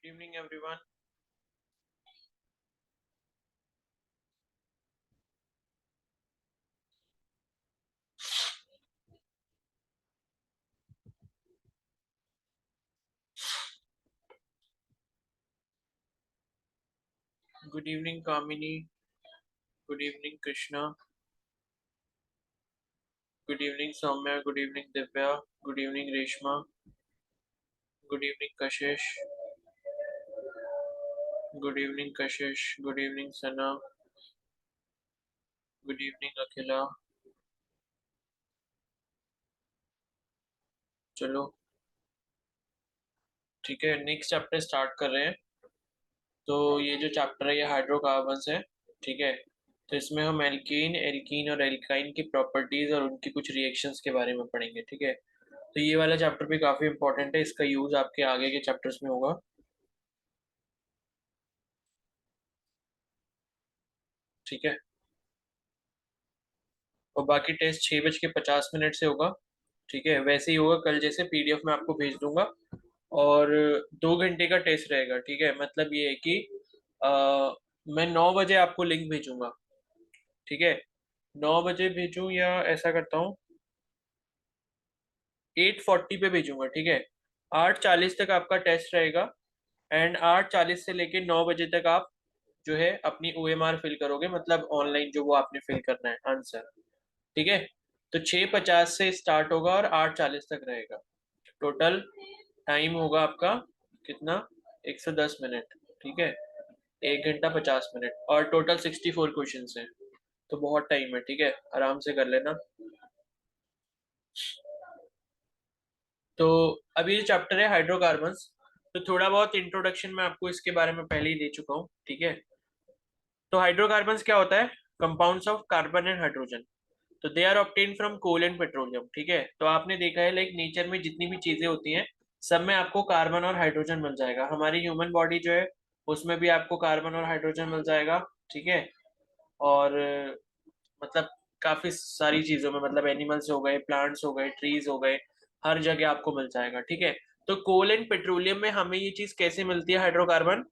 Good evening, everyone. Good evening, Kamini. Good evening, Krishna. Good evening, Soumya. Good evening, Divya. Good evening, Reshma. Good evening, Kashish. Good evening, Kashish. Good evening, Sana. Good evening, Akhila. चलो ठीक है, next chapter start कर रहे हैं। तो ये जो chapter है ये हाइड्रोकार्बन्स है। ठीक है, तो इसमें हम एल्कीन, एल्कीन और एल्काइन की प्रॉपर्टीज और उनकी कुछ रिएक्शंस के बारे में पढ़ेंगे। ठीक है, तो ये वाला चैप्टर भी काफी इंपॉर्टेंट है, इसका यूज आपके आगे के चैप्टर्स में होगा। ठीक है, और बाकी टेस्ट 6:50 से होगा। ठीक है, वैसे ही होगा कल जैसे, पीडीएफ में आपको भेज दूंगा। और 2 घंटे का टेस्ट रहेगा। ठीक है, मतलब ये है कि आ, मैं 9 बजे आपको लिंक भेजूंगा। ठीक है, 9 बजे भेजूं या ऐसा करता हूँ 8:40 पे भेजूंगा। ठीक है, 8:40 तक आपका टेस्ट रहेगा। एंड 8:40 से लेके 9 बजे तक आप जो है अपनी ओएमआर फिल करोगे, मतलब ऑनलाइन जो वो आपने फिल करना है आंसर। ठीक है, तो 6:50 से स्टार्ट होगा और 8:40 तक रहेगा। टोटल टाइम होगा आपका कितना, 110 मिनट। ठीक है, 1 घंटा 50 मिनट और टोटल 64 क्वेश्चन है। तो बहुत टाइम है। ठीक है, आराम से कर लेना। तो अभी ये चैप्टर है हाइड्रोकार्बन्स। तो थोड़ा बहुत इंट्रोडक्शन मैं आपको इसके बारे में पहले ही दे चुका हूँ। ठीक है, तो हाइड्रोकार्बन्स क्या होता है? Compounds of carbon and hydrogen. तो they are obtain from coal and petroleum. ठीक है, तो आपने देखा है लाइक नेचर में जितनी भी चीजें होती हैं सब में आपको कार्बन और हाइड्रोजन मिल जाएगा। हमारी ह्यूमन बॉडी जो है उसमें भी आपको कार्बन और हाइड्रोजन मिल जाएगा। ठीक है, और मतलब काफी सारी चीजों में, मतलब एनिमल्स हो गए, प्लांट्स हो गए, ट्रीज हो गए, हर जगह आपको मिल जाएगा। ठीक है, तो कोल एंड पेट्रोलियम में हमें ये चीज कैसे मिलती है हाइड्रोकार्बन?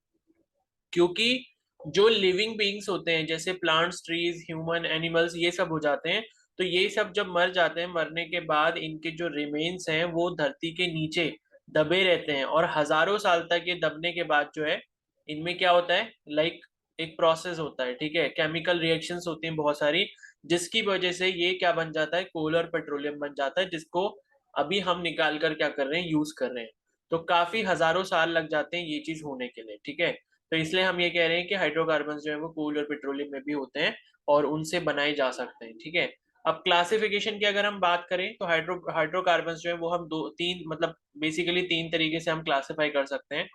क्योंकि जो लिविंग बीइंग्स होते हैं जैसे प्लांट्स, ट्रीज, ह्यूमन, एनिमल्स, ये सब हो जाते हैं। तो ये सब जब मर जाते हैं, मरने के बाद इनके जो रिमेन्स हैं वो धरती के नीचे दबे रहते हैं, और हजारों साल तक ये दबने के बाद जो है इनमें क्या होता है, लाइक एक प्रोसेस होता है। ठीक है, केमिकल रिएक्शंस होती हैं बहुत सारी, जिसकी वजह से ये क्या बन जाता है, कोल और पेट्रोलियम बन जाता है, जिसको अभी हम निकाल कर क्या कर रहे हैं, यूज कर रहे हैं। तो काफी हजारों साल लग जाते हैं ये चीज होने के लिए। ठीक है, तो इसलिए हम ये कह रहे हैं कि हाइड्रोकार्बन जो है वो कोल और पेट्रोलियम में भी होते हैं और उनसे बनाए जा सकते हैं। ठीक है, अब क्लासिफिकेशन की अगर हम बात करें तो हाइड्रोकार्बन जो है वो हम दो तीन, मतलब बेसिकली 3 तरीके से हम क्लासिफाई कर सकते हैं।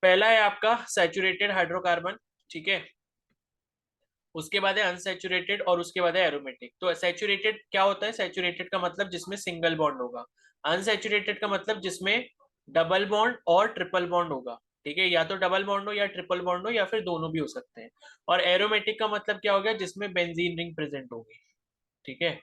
पहला है आपका सैचुरेटेड हाइड्रोकार्बन। ठीक है, उसके बाद है अनसैचुरेटेड और उसके बाद है एरोमेटिक। तो सैचुरेटेड क्या होता है? सैचुरेटेड का मतलब जिसमें सिंगल बॉन्ड होगा। अनसैचुरेटेड का मतलब जिसमें डबल बॉन्ड और ट्रिपल बॉन्ड होगा। ठीक है, या तो डबल बॉन्ड हो या ट्रिपल बॉन्ड हो या फिर दोनों भी हो सकते हैं। और एरोमेटिक का मतलब क्या हो गया? जिसमें बेंजीन रिंग प्रेजेंट होगी। ठीक है,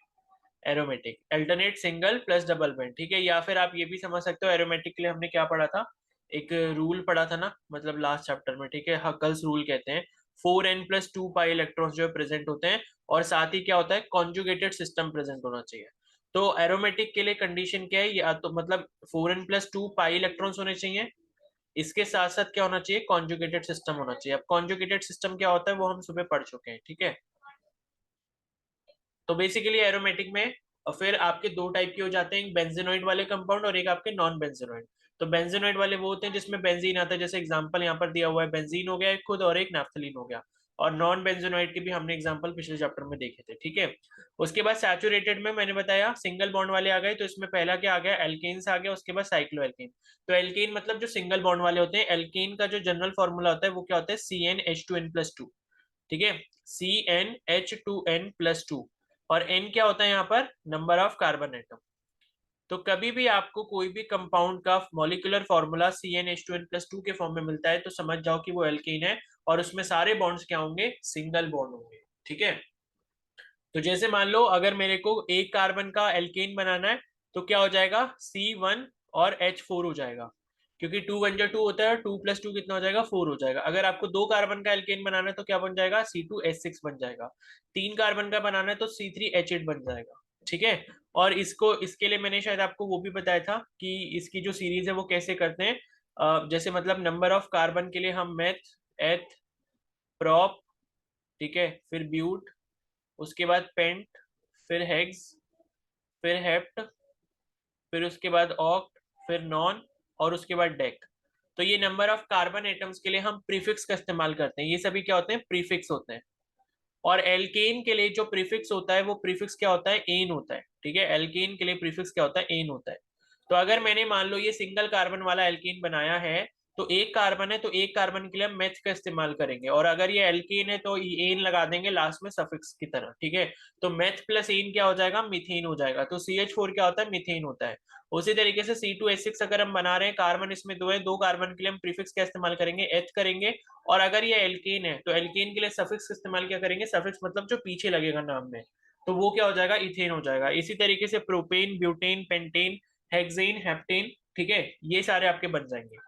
aromatic alternate single plus double bond. ठीक है, या फिर आप ये भी समझ सकते हो, एरोमेटिक के लिए हमने क्या पढ़ा था, एक रूल पढ़ा था ना, मतलब लास्ट चैप्टर में। ठीक है, हकल्स रूल कहते हैं। 4n+2 पाई इलेक्ट्रॉन्स जो है प्रेजेंट होते हैं, और साथ ही क्या होता है, कॉन्जुगेटेड सिस्टम प्रेजेंट होना चाहिए। तो एरोमेटिक के लिए कंडीशन क्या है, या तो मतलब 4n+2 पाई इलेक्ट्रॉन्स होने चाहिए, इसके साथ साथ क्या होना चाहिए, कॉन्जुगेटेड सिस्टम होना चाहिए। अब कॉन्जुगेटेड सिस्टम क्या होता है वो हम सुबह पढ़ चुके हैं। ठीक है, तो बेसिकली एरोमेटिक में और फिर आपके दो टाइप के हो जाते हैं, एक बेंजीनोइड वाले कंपाउंड और एक आपके नॉन बेंजीनोइड। तो बेंजीनोइड वाले वो होते हैं जिसमें बेंजीन आता है, जैसे एग्जांपल यहाँ पर दिया हुआ है, बेंजीन हो गया एक खुद, और एक नैफ्थलीन हो गया। और नॉन बेंजीनोइड के भी हमने एग्जांपल पिछले चैप्टर में देखे थे। ठीक है, उसके बाद सैचुरेटेड में मैंने बताया सिंगल बॉन्ड वाले आ गए, तो इसमें पहला क्या आ गया, एल्केन्स आ गया, उसके बाद साइक्लो एल्केन। तो एल्केन मतलब जो सिंगल बॉन्ड वाले होते हैं, एल्केन का जो जनरल फॉर्मूला होता है वो क्या होता है, CnH2n+2। ठीक है, CnH2n+2। और n क्या होता है यहाँ पर, नंबर ऑफ कार्बन एटम। तो कभी भी आपको कोई भी कंपाउंड का मॉलिक्यूलर फॉर्मूला CnH2n+2 के फॉर्म में मिलता है तो समझ जाओ कि वो एल्कीन है, और उसमें सारे बॉन्ड्स क्या होंगे, सिंगल बॉन्ड होंगे। ठीक है, तो जैसे मान लो अगर मेरे को एक कार्बन का एल्केन बनाना है तो क्या हो जाएगा, C1 और H4 हो जाएगा। क्योंकि 2 1 जा 2 होता है, 2 + 2 कितना हो जाएगा, 4 हो जाएगा। अगर आपको 2 कार्बन का एल्केन बनाना है तो क्या बन जाएगा, C2H6 बन जाएगा। 3 कार्बन का बनाना है तो C3H8 बन जाएगा। ठीक है। और इसके लिए मैंने शायद आपको वो भी बताया था कि इसकी जो सीरीज है वो कैसे करते हैं। जैसे मतलब नंबर ऑफ कार्बन के लिए हम मेथ, एथ, प्रॉप, ठीक है, फिर ब्यूट, उसके बाद पेंट, फिर हेक्स, फिर हेप्ट, फिर उसके बाद ऑक्ट, फिर नॉन, और उसके बाद डेक। तो ये नंबर ऑफ कार्बन एटम्स के लिए हम प्रीफिक्स का इस्तेमाल करते हैं। ये सभी क्या होते हैं, प्रीफिक्स होते हैं। और एल्केन के लिए जो प्रीफिक्स होता है वो प्रीफिक्स क्या होता है, एन होता है। ठीक है, एल्केन के लिए प्रीफिक्स क्या होता है, एन होता है। तो अगर मैंने मान लो ये सिंगल कार्बन वाला एल्केन बनाया है, तो एक कार्बन है तो एक कार्बन के लिए हम मेथ का इस्तेमाल करेंगे, और अगर ये एल्केन है तो एन लगा देंगे लास्ट में सफिक्स की तरह। ठीक है, तो मेथ प्लस एन क्या हो जाएगा, मिथेन हो जाएगा। तो CH4 क्या होता है, मिथेन होता है। उसी तरीके से C2H6 अगर हम बना रहे हैं, कार्बन इसमें दो है, दो कार्बन के लिए हम प्रीफिक्स क्या इस्तेमाल करेंगे, एथ करेंगे। और अगर ये एल्केन है तो एल्केन के लिए सफिक्स इस्तेमाल क्या करेंगे, सफिक्स मतलब जो पीछे लगेगा नाम में, तो वो क्या हो जाएगा, इथेन हो जाएगा। इसी तरीके से propane, butane, pentane, hexane, heptane, ठीक है, ये सारे आपके बन जाएंगे।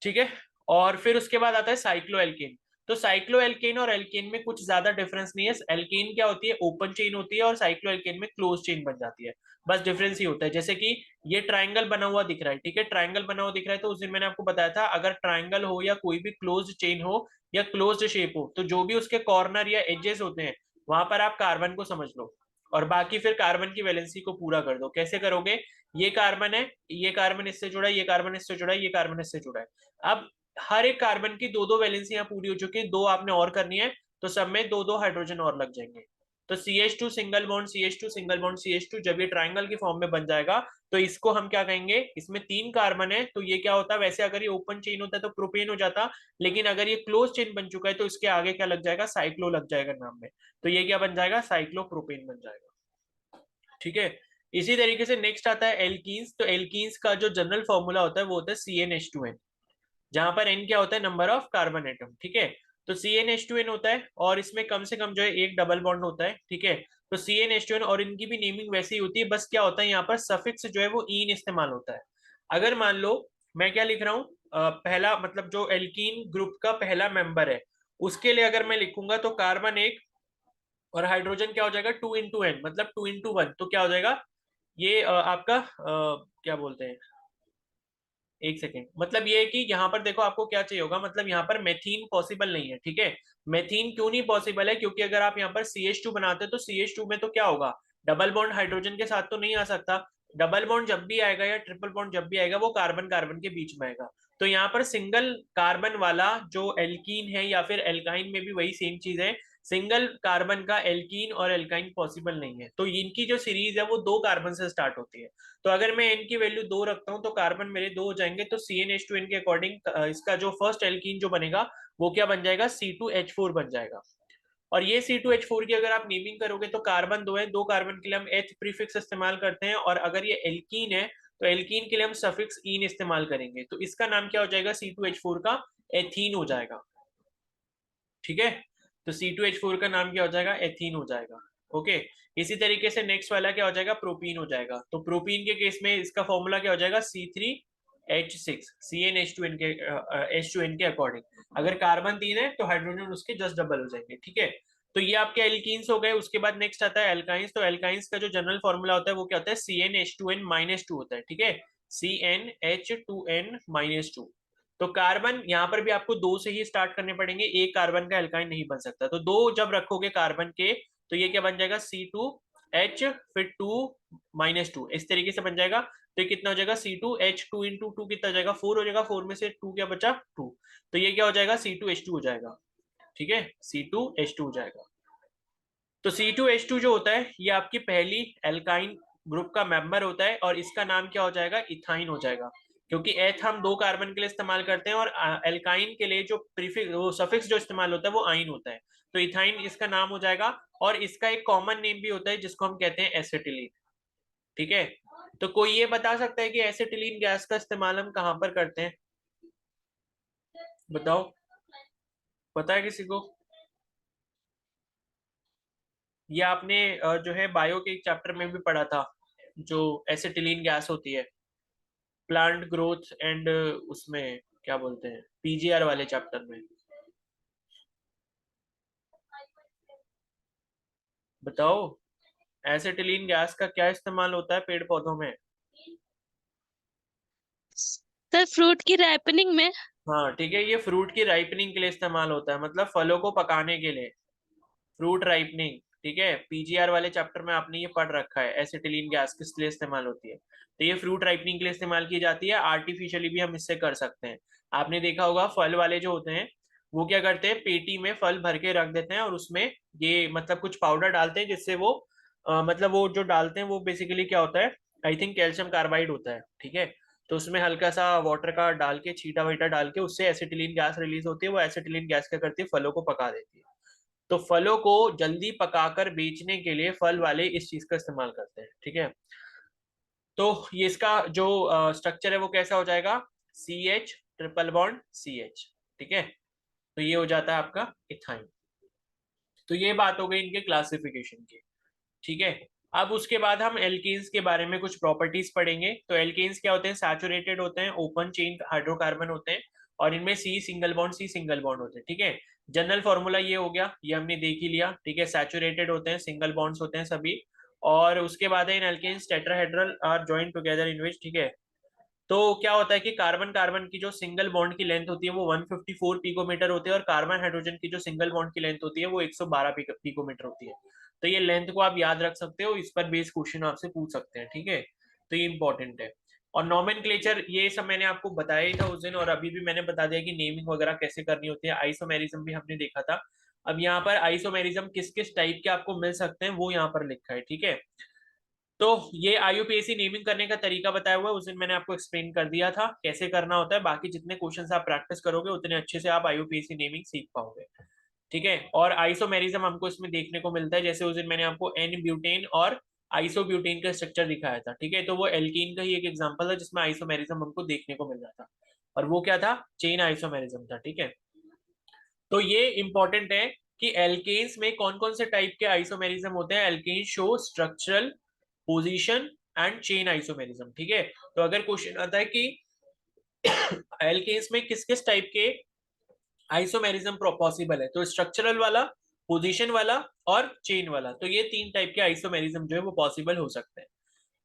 ठीक है। और फिर उसके बाद आता है साइक्लोएल्केन। तो साइक्लोएल्केन और एल्केन में कुछ ज्यादा डिफरेंस नहीं है। एल्केन क्या होती है, ओपन चेन होती है, और साइक्लोएल्केन में क्लोज चेन बन जाती है। बस डिफरेंस ही होता है। जैसे कि ये ट्राइंगल बना हुआ दिख रहा है, ठीक है, ट्राइंगल बना हुआ दिख रहा है, तो उस दिन मैंने आपको बताया था अगर ट्राइंगल हो या कोई भी क्लोज चेन हो या क्लोज्ड शेप हो, तो जो भी उसके कॉर्नर या एजेस होते हैं वहां पर आप कार्बन को समझ लो, और बाकी फिर कार्बन की वैलेंसी को पूरा कर दो। कैसे करोगे, ये कार्बन है, ये कार्बन इससे जुड़ा है, ये कार्बन इससे जुड़ा है, ये कार्बन इससे जुड़ा है। अब हर एक कार्बन की दो दो वैलेंसियां पूरी हो चुकी है, दो आपने और करनी है, तो सब में दो दो हाइड्रोजन और लग जाएंगे। तो CH2 single bond, CH2 single bond, CH2 जब ये ट्राइंगल की फॉर्म में बन जाएगा तो इसको हम क्या कहेंगे, इसमें 3 कार्बन है तो ये क्या होता है, वैसे अगर ये ओपन चेन होता है तो प्रोपेन हो जाता, लेकिन अगर ये क्लोज चेन बन चुका है तो इसके आगे क्या लग जाएगा, साइक्लो लग जाएगा नाम में। तो ये क्या बन जाएगा, साइक्लोप्रोपेन बन जाएगा। ठीक है। इसी तरीके से नेक्स्ट आता है एल्कीन्स। तो एल्कीन्स का जो जनरल फॉर्मूला होता है वो होता है CnH2n, जहां पर n क्या होता है, नंबर ऑफ कार्बन एटम। ठीक है, तो CnH2n होता है, और इसमें कम से कम जो है एक डबल बॉन्ड होता है। ठीक है, तो CnH2n, और इनकी भी नेमिंग वैसी ही होती है, बस क्या होता है यहाँ पर सफिक्स जो है वो ईन इस्तेमाल होता है। अगर मान लो मैं क्या लिख रहा हूँ, पहला मतलब जो एल्कीन ग्रुप का पहला मेंबर है उसके लिए अगर मैं लिखूंगा तो कार्बन एक, और हाइड्रोजन क्या हो जाएगा, 2 × n, मतलब 2 × 1, तो क्या हो जाएगा ये आपका क्या बोलते हैं, एक सेकेंड, मतलब ये है कि यहाँ पर देखो आपको क्या चाहिए होगा, मतलब यहाँ पर मेथीन पॉसिबल नहीं है। ठीक है, मेथीन क्यों नहीं पॉसिबल है, क्योंकि अगर आप यहाँ पर CH2 बनाते हो तो CH2 में तो क्या होगा, डबल बॉन्ड हाइड्रोजन के साथ तो नहीं आ सकता। डबल बॉन्ड जब भी आएगा या ट्रिपल बॉन्ड जब भी आएगा वो कार्बन कार्बन के बीच में आएगा। तो यहाँ पर सिंगल कार्बन वाला जो एल्कीन है या फिर एल्काइन में भी वही सेम चीज है, सिंगल कार्बन का एल्कीन और एल्काइन पॉसिबल नहीं है। तो इनकी जो सीरीज है वो दो कार्बन से स्टार्ट होती है। तो अगर मैं n की वैल्यू 2 रखता हूँ तो कार्बन मेरे 2 हो जाएंगे, तो CnH2n के अकॉर्डिंग इसका जो फर्स्ट एल्कीन जो बनेगा वो क्या बन जाएगा, C2H4 बन जाएगा। और ये C2H4 की अगर आप नेमिंग करोगे तो कार्बन दो है, दो कार्बन के लिए हम H प्रीफिक्स इस्तेमाल करते हैं, और अगर ये एल्कीन है तो एल्कीन के लिए हम सफिक्स ईन इस्तेमाल करेंगे, तो इसका नाम क्या हो जाएगा, C2H4 का एथीन हो जाएगा। ठीक है, तो C2H4 का नाम क्या हो जाएगा, एथीन हो जाएगा। ओके। इसी तरीके से नेक्स्ट वाला क्या हो जाएगा, प्रोपीन हो जाएगा। तो प्रोपीन के केस में इसका फॉर्मूला क्या हो जाएगा, C3H6, CnH2n के H2n के अकॉर्डिंग। अगर कार्बन 3 है तो हाइड्रोजन उसके जस्ट डबल हो जाएंगे। ठीक है, तो ये आपके एल्कीन्स हो गए। उसके बाद नेक्स्ट आता है एल्काइंस। तो एल्काइंस का जो जनरल फॉर्मूला होता है वो क्या होता है, CnH2n-2 होता है। ठीक है, CnH2n-2। तो कार्बन यहाँ पर भी आपको दो से ही स्टार्ट करने पड़ेंगे, एक कार्बन का एल्काइन नहीं बन सकता। तो दो जब रखोगे कार्बन के तो ये क्या बन जाएगा, C2H, फिर 2-2, इस तरीके से बन जाएगा। तो ये कितना हो जाएगा, C2H, 2 × 2 कितना हो जाएगा, 4 हो जाएगा। 4 में से 2 क्या बचा, 2। तो ये क्या हो जाएगा, C2H2 हो जाएगा। ठीक है, C2H2 हो जाएगा। तो C2H2 जो होता है ये आपकी पहली एल्काइन ग्रुप का मेंबर होता है, और इसका नाम क्या हो जाएगा, इथाइन हो जाएगा। क्योंकि एथ हम दो कार्बन के लिए इस्तेमाल करते हैं, और एल्काइन के लिए जो प्रीफिक्स वो सफिक्स जो इस्तेमाल होता है वो आइन होता है। तो इथाइन इसका नाम हो जाएगा। और इसका एक कॉमन नेम भी होता है जिसको हम कहते हैं एसिटिलीन। ठीक है, तो कोई ये बता सकता है कि एसिटिलीन गैस का इस्तेमाल हम कहाँ पर करते हैं, बताओ, पता है किसी को? ये आपने जो है बायो के एक चैप्टर में भी पढ़ा था, जो एसिटिलीन गैस होती है। प्लांट ग्रोथ एंड उसमें क्या बोलते हैं, पीजीआर वाले चैप्टर में। बताओ, एसिटिलीन गैस का क्या इस्तेमाल होता है पेड़ पौधों में? सर फ्रूट की राइपनिंग में। हाँ ठीक है, ये फ्रूट की राइपनिंग के लिए इस्तेमाल होता है, मतलब फलों को पकाने के लिए, फ्रूट राइपनिंग। ठीक है, पीजीआर वाले चैप्टर में आपने ये पढ़ रखा है, एसिटिलीन गैस किस लिए इस्तेमाल होती है। तो ये फ्रूट राइपनिंग के लिए इस्तेमाल की जाती है, आर्टिफिशियली भी हम इससे कर सकते हैं। आपने देखा होगा फल वाले जो होते हैं वो क्या करते हैं, पेटी में फल भर के रख देते हैं और उसमें ये मतलब कुछ पाउडर डालते हैं जिससे वो मतलब वो जो डालते हैं वो बेसिकली क्या होता है, आई थिंक कैल्शियम कार्बाइड होता है। ठीक है, तो उसमें हल्का सा वाटर का डाल के, छीटा वीटा डाल के, उससे एसिटिलीन गैस रिलीज होती है। वो एसिटिलीन गैस क्या करती है, फलों को पका देती है। तो फलों को जल्दी पकाकर बेचने के लिए फल वाले इस चीज का इस्तेमाल करते हैं। ठीक है, तो ये इसका जो स्ट्रक्चर है वो कैसा हो जाएगा, CH ट्रिपल बॉन्ड CH। ठीक है, तो ये हो जाता है आपका इथाइन। तो ये बात हो गई इनके क्लासिफिकेशन की। ठीक है, अब उसके बाद हम एल्केन्स के बारे में कुछ प्रॉपर्टीज पढ़ेंगे। तो एल्केन्स क्या होते हैं, सैचुरेटेड होते हैं, ओपन चेन हाइड्रोकार्बन होते हैं, और इनमें सी सिंगल बॉन्ड होते हैं। ठीक है, जनरल फॉर्मूला ये हो गया, ये हमने देख ही लिया। ठीक है, सैचुरेटेड होते हैं, सिंगल बॉन्ड्स होते हैं सभी। और उसके बाद है in alkanes tetrahedral are joint together in which. ठीक है, तो क्या होता है कि कार्बन कार्बन की जो सिंगल बॉन्ड की लेंथ होती है वो 154 पिकोमीटर होती है, और कार्बन हाइड्रोजन की जो सिंगल बॉन्ड की लेंथ होती है वो 112 पिकोमीटर होती है। तो ये लेंथ को आप याद रख सकते हो, इस पर बेस क्वेश्चन आपसे पूछ सकते हैं। ठीक है, तो ये इंपॉर्टेंट है। और नॉमेनक्लेचर ये सब मैंने आपको बताया ही था उस दिन, और अभी भी मैंने बता दिया कि नेमिंग वगैरह कैसे करनी होती है। आइसोमेरिज्म भी हमने देखा था। अब यहाँ पर आइसोमेरिज्म किस किस टाइप के आपको मिल सकते हैं वो यहाँ पर लिखा है। ठीक है, तो ये IUPAC नेमिंग करने का तरीका बताया हुआ है, उस दिन मैंने आपको एक्सप्लेन कर दिया था कैसे करना होता है। बाकी जितने क्वेश्चंस आप प्रैक्टिस करोगे उतने अच्छे से आप IUPAC नेमिंग सीख पाओगे। ठीक है, और आइसोमेरिज्म हमको इसमें देखने को मिलता है, जैसे उस दिन मैंने आपको एन ब्यूटेन और आइसोब्यूटेन का स्ट्रक्चर दिखाया था। ठीक है, तो वो एल्कीन का ही एक एग्जाम्पल था जिसमें आइसोमेरिज्म हमको देखने को मिल रहा था, और वो क्या था, चेन आइसोमेरिज्म था। ठीक है, तो ये इंपॉर्टेंट है कि एल्केन्स में कौन कौन से टाइप के आइसोमेरिज्म होते हैं। Alkane show structural, position and chain isomerism. ठीक है, तो अगर क्वेश्चन आता है कि एल्केन्स में किस किस टाइप के आइसोमेरिज्म पॉसिबल है, तो स्ट्रक्चरल वाला, पोजीशन वाला और चेन वाला, तो ये तीन टाइप के आइसोमेरिज्म जो है वो पॉसिबल हो सकते हैं।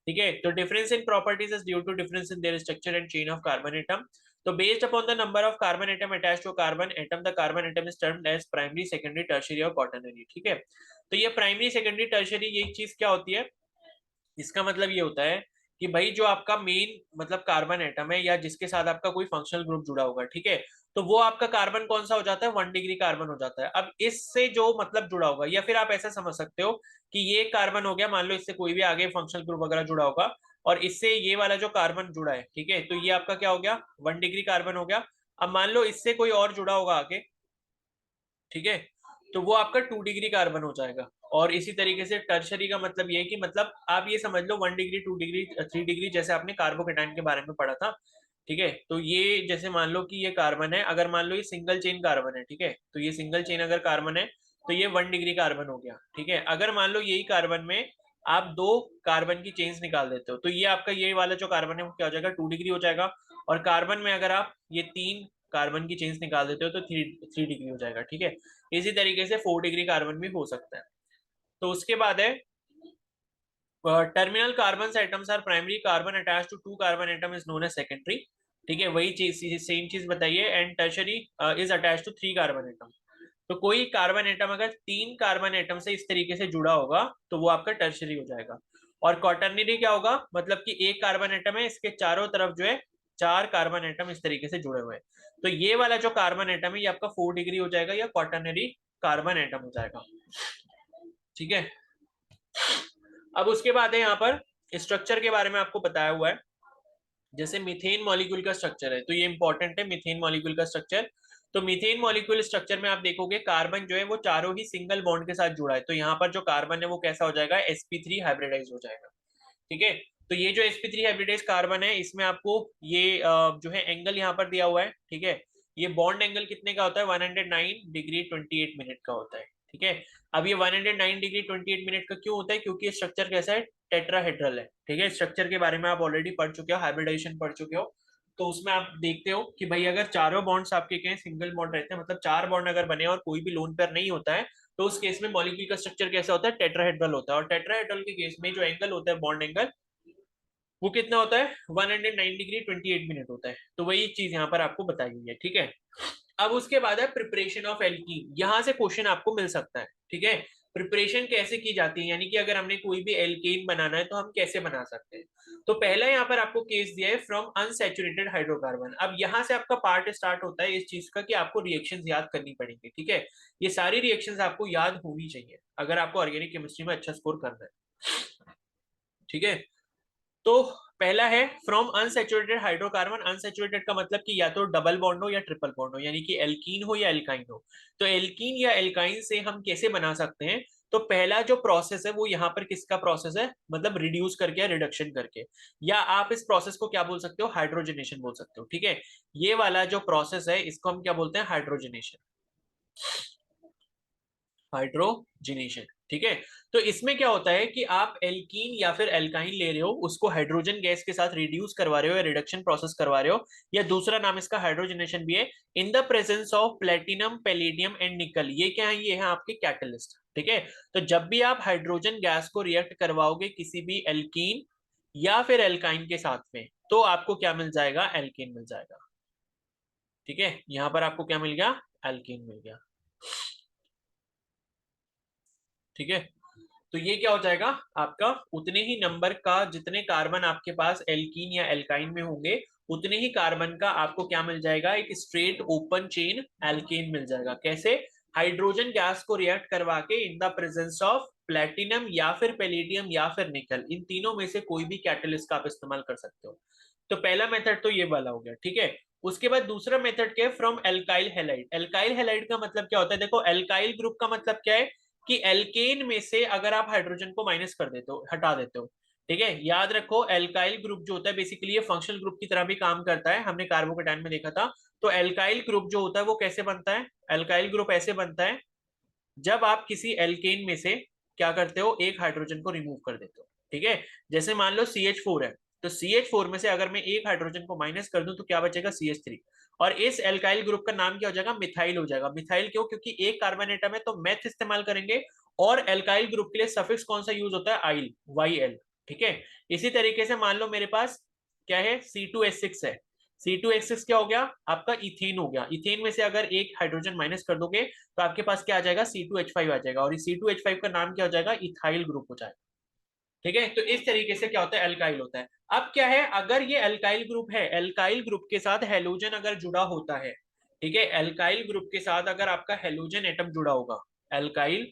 ठीक है, तो difference in properties is due to difference in their structure and chain of carbon atom. तो based upon the number of carbon atom attached to carbon atom, the carbon atom is termed as primary, secondary, tertiary और quaternary. ठीक है, तो ये primary, secondary, tertiary ये चीज क्या होती है, इसका मतलब ये होता है कि भाई जो आपका मेन मतलब कार्बन एटम है या जिसके साथ आपका कोई फंक्शनल ग्रुप जुड़ा होगा, ठीक है, तो वो आपका कार्बन कौन सा हो जाता है, 1 डिग्री कार्बन हो जाता है। अब इससे जो मतलब जुड़ा होगा, या फिर आप ऐसा समझ सकते हो कि ये कार्बन हो गया, मान लो इससे कोई भी आगे फंक्शनल ग्रुप वगैरह जुड़ा होगा, और इससे ये वाला जो कार्बन जुड़ा है, ठीक है, तो ये आपका क्या हो गया, 1 डिग्री कार्बन हो गया। अब मान लो इससे कोई और जुड़ा होगा आगे, ठीक है, तो वो आपका 2 डिग्री कार्बन हो जाएगा। और इसी तरीके से टर्शरी का मतलब ये है कि मतलब आप ये समझ लो 1 डिग्री, 2 डिग्री, 3 डिग्री, जैसे आपने कार्बोकेटाइन के बारे में पढ़ा था। ठीक है, तो ये जैसे मान लो कि ये कार्बन है, अगर मान लो ये सिंगल चेन कार्बन है, ठीक है, तो ये सिंगल चेन अगर कार्बन है तो ये 1 डिग्री कार्बन हो गया। ठीक है, अगर मान लो यही कार्बन में आप दो कार्बन की चेन्स निकाल देते हो, तो ये आपका ये वाला जो कार्बन है वो क्या हो जाएगा, 2 डिग्री हो जाएगा। और कार्बन में अगर आप ये तीन कार्बन की चेन्स निकाल देते हो तो 3 डिग्री हो जाएगा। ठीक है, इसी तरीके से 4 डिग्री कार्बन भी हो सकता है। तो उसके बाद है terminal carbon atoms are primary, carbon attach to 2 carbon atom is known as secondary. ठीक है, वही चीज सेम चीज बताइए। And tertiary is attach to 3 carbon atom. तो कोई कार्बन एटम अगर 3 कार्बन एटम से इस तरीके से जुड़ा होगा तो वो आपका टर्शरी हो जाएगा। और क्वाटरनरी क्या होगा, मतलब कि एक कार्बन एटम है, इसके चारों तरफ जो है 4 कार्बन एटम इस तरीके से जुड़े हुए हैं, तो ये वाला जो कार्बन एटम है ये आपका 4 डिग्री हो जाएगा, या क्वाटरनरी कार्बन एटम हो जाएगा। ठीक है, अब उसके बाद है यहाँ पर स्ट्रक्चर के बारे में आपको बताया हुआ है, जैसे मीथेन मॉलिक्यूल का स्ट्रक्चर है, तो ये इंपॉर्टेंट है मीथेन मॉलिक्यूल का स्ट्रक्चर। तो मीथेन मॉलिक्यूल स्ट्रक्चर में आप देखोगे कार्बन जो है वो चारों ही सिंगल बॉन्ड के साथ जुड़ा है, तो यहाँ पर जो कार्बन है वो कैसा हो जाएगा, sp3 हाइब्रिडाइज हो जाएगा। ठीक है, तो ये जो sp3 हाइब्रिडाइज कार्बन है इसमें आपको ये जो है एंगल यहाँ पर दिया हुआ है। ठीक है, ये बॉन्ड एंगल कितने का होता है, 109 डिग्री 28 मिनट का होता है। ठीक है। अब ये 109 डिग्री 28 मिनट का क्यों होता है, क्योंकि स्ट्रक्चर कैसा है, टेट्राहेड्रल है। ठीक है, स्ट्रक्चर के बारे में आप ऑलरेडी पढ़ चुके हो, हाइब्रिडाइजेशन पढ़ चुके हो। तो उसमें आप देखते हो कि भाई अगर चारों बॉन्ड्स आपके क्या सिंगल बॉन्ड रहते हैं, मतलब 4 बॉन्ड अगर बने और कोई भी लोन पेयर नहीं होता है, तो उस केस में मॉलिक्यूल का स्ट्रक्चर कैसा होता है, टेट्राहेड्रल होता है। और टेट्राहेड्रल के केस में जो एंगल होता है, बॉन्ड एंगल, वो कितना होता है, 109 डिग्री 28 मिनट होता है। तो वही चीज यहाँ पर आपको बताई हुई है। ठीक है, अब उसके बाद है प्रिपरेशन ऑफ एल्कीन। यहां से क्वेश्चन आपको मिल सकता है। ठीक है, प्रिपरेशन कैसे की जाती है, यानी कि अगर हमने कोई भी एल्केन बनाना है तो हम कैसे बना सकते हैं। तो पहला यहाँ पर आपको केस दिया है फ्रॉम अनसैचुरेटेड हाइड्रोकार्बन। अब यहाँ से आपका पार्ट स्टार्ट होता है इस चीज का कि आपको रिएक्शंस याद करनी पड़ेंगी। ठीक है, ये सारी रिएक्शंस आपको याद होनी चाहिए अगर आपको ऑर्गेनिक केमिस्ट्री में अच्छा स्कोर करना है। ठीक है, तो पहला है फ्रॉम अनसैचुरेटेड हाइड्रोकार्बन। अनसैचुरेटेड का मतलब कि या तो डबल बॉन्ड हो या ट्रिपल बॉन्ड हो, यानी कि एल्कीन हो या एल्काइन हो। तो एल्कीन या एल्काइन से हम कैसे बना सकते हैं, तो पहला जो प्रोसेस है वो यहाँ पर किसका प्रोसेस है, मतलब रिड्यूस करके या रिडक्शन करके, या आप इस प्रोसेस को क्या बोल सकते हो, हाइड्रोजनेशन बोल सकते हो। ठीक है, ये वाला जो प्रोसेस है इसको हम क्या बोलते हैं, हाइड्रोजनेशन, हाइड्रोजनेशन। ठीक है, तो इसमें क्या होता है कि आप एल्कीन या फिर एल्काइन ले रहे हो, उसको हाइड्रोजन गैस के साथ रिड्यूस करवा रहे हो या रिडक्शन प्रोसेस करवा रहे हो, या दूसरा नाम इसका हाइड्रोजनेशन भी है, इन the presence of platinum, palladium and निकल। ये क्या है, ये है आपके कैटलिस्ट। ठीक है, तो जब भी आप हाइड्रोजन गैस को रिएक्ट करवाओगे किसी भी एल्कीन या फिर एल्काइन के साथ में, तो आपको क्या मिल जाएगा, एल्कीन मिल जाएगा। ठीक है, यहां पर आपको क्या मिल गया, एल्कीन मिल गया। ठीक है, तो ये क्या हो जाएगा आपका, उतने ही नंबर का जितने कार्बन आपके पास एल्कीन या एल्काइन में होंगे, उतने ही कार्बन का आपको क्या मिल जाएगा, एक स्ट्रेट ओपन चेन एल्केन मिल जाएगा। कैसे, हाइड्रोजन गैस को रिएक्ट करवा के इन द प्रेजेंस ऑफ प्लेटिनम या फिर पैलेडियम या फिर निकल, इन तीनों में से कोई भी कैटलिस्ट का आप इस्तेमाल कर सकते हो। तो पहला मेथड तो ये वाला हो गया। ठीक है, उसके बाद दूसरा मेथड क्या है, from alkyl halide. Alkyl halide का मतलब क्या होता है, देखो एल्काइल ग्रुप का मतलब क्या है कि एल्केन में से अगर आप हाइड्रोजन को माइनस कर देते हो, हटा देते हो। ठीक है, याद रखो एल्काइल ग्रुप जो होता है बेसिकली ये फंक्शनल ग्रुप की तरह भी काम करता है, हमने कार्बोकेटाइन में देखा था। तो एल्काइल ग्रुप जो होता है वो कैसे बनता है, एल्काइल ग्रुप ऐसे बनता है जब आप किसी एल्केन में से क्या करते हो, एक हाइड्रोजन को रिमूव कर देते हो। ठीक है, जैसे मान लो CH4 है, तो CH4 में से अगर मैं एक हाइड्रोजन को माइनस कर दूं तो क्या बचेगा, CH3। और इस एल्काइल ग्रुप का नाम क्या हो जाएगा, मिथाइल हो जाएगा। मिथाइल क्यों, क्योंकि एक कार्बन एटम है तो मेथ इस्तेमाल करेंगे। और एल्काइल ग्रुप के लिए सफिक्स कौन सा यूज होता है, आइल, YL। ठीक है, इसी तरीके से मान लो मेरे पास क्या है, C2H6 है। C2H6 क्या हो गया, आपका इथेन हो गया। इथेन में से अगर एक हाइड्रोजन माइनस कर दोगे तो आपके पास क्या आ जाएगा, C2H5 आ जाएगा। और C2H5 का नाम क्या हो जाएगा, इथाइल ग्रुप हो जाएगा। ठीक है, तो इस तरीके से क्या होता है, एल्काइल होता है। अब क्या है, अगर ये एल्काइल ग्रुप है, एल्काइल ग्रुप के साथ हेलोजन अगर जुड़ा होता है, ठीक है, एल्काइल ग्रुप के साथ अगर आपका हेलोजन एटम जुड़ा होगा, एल्काइल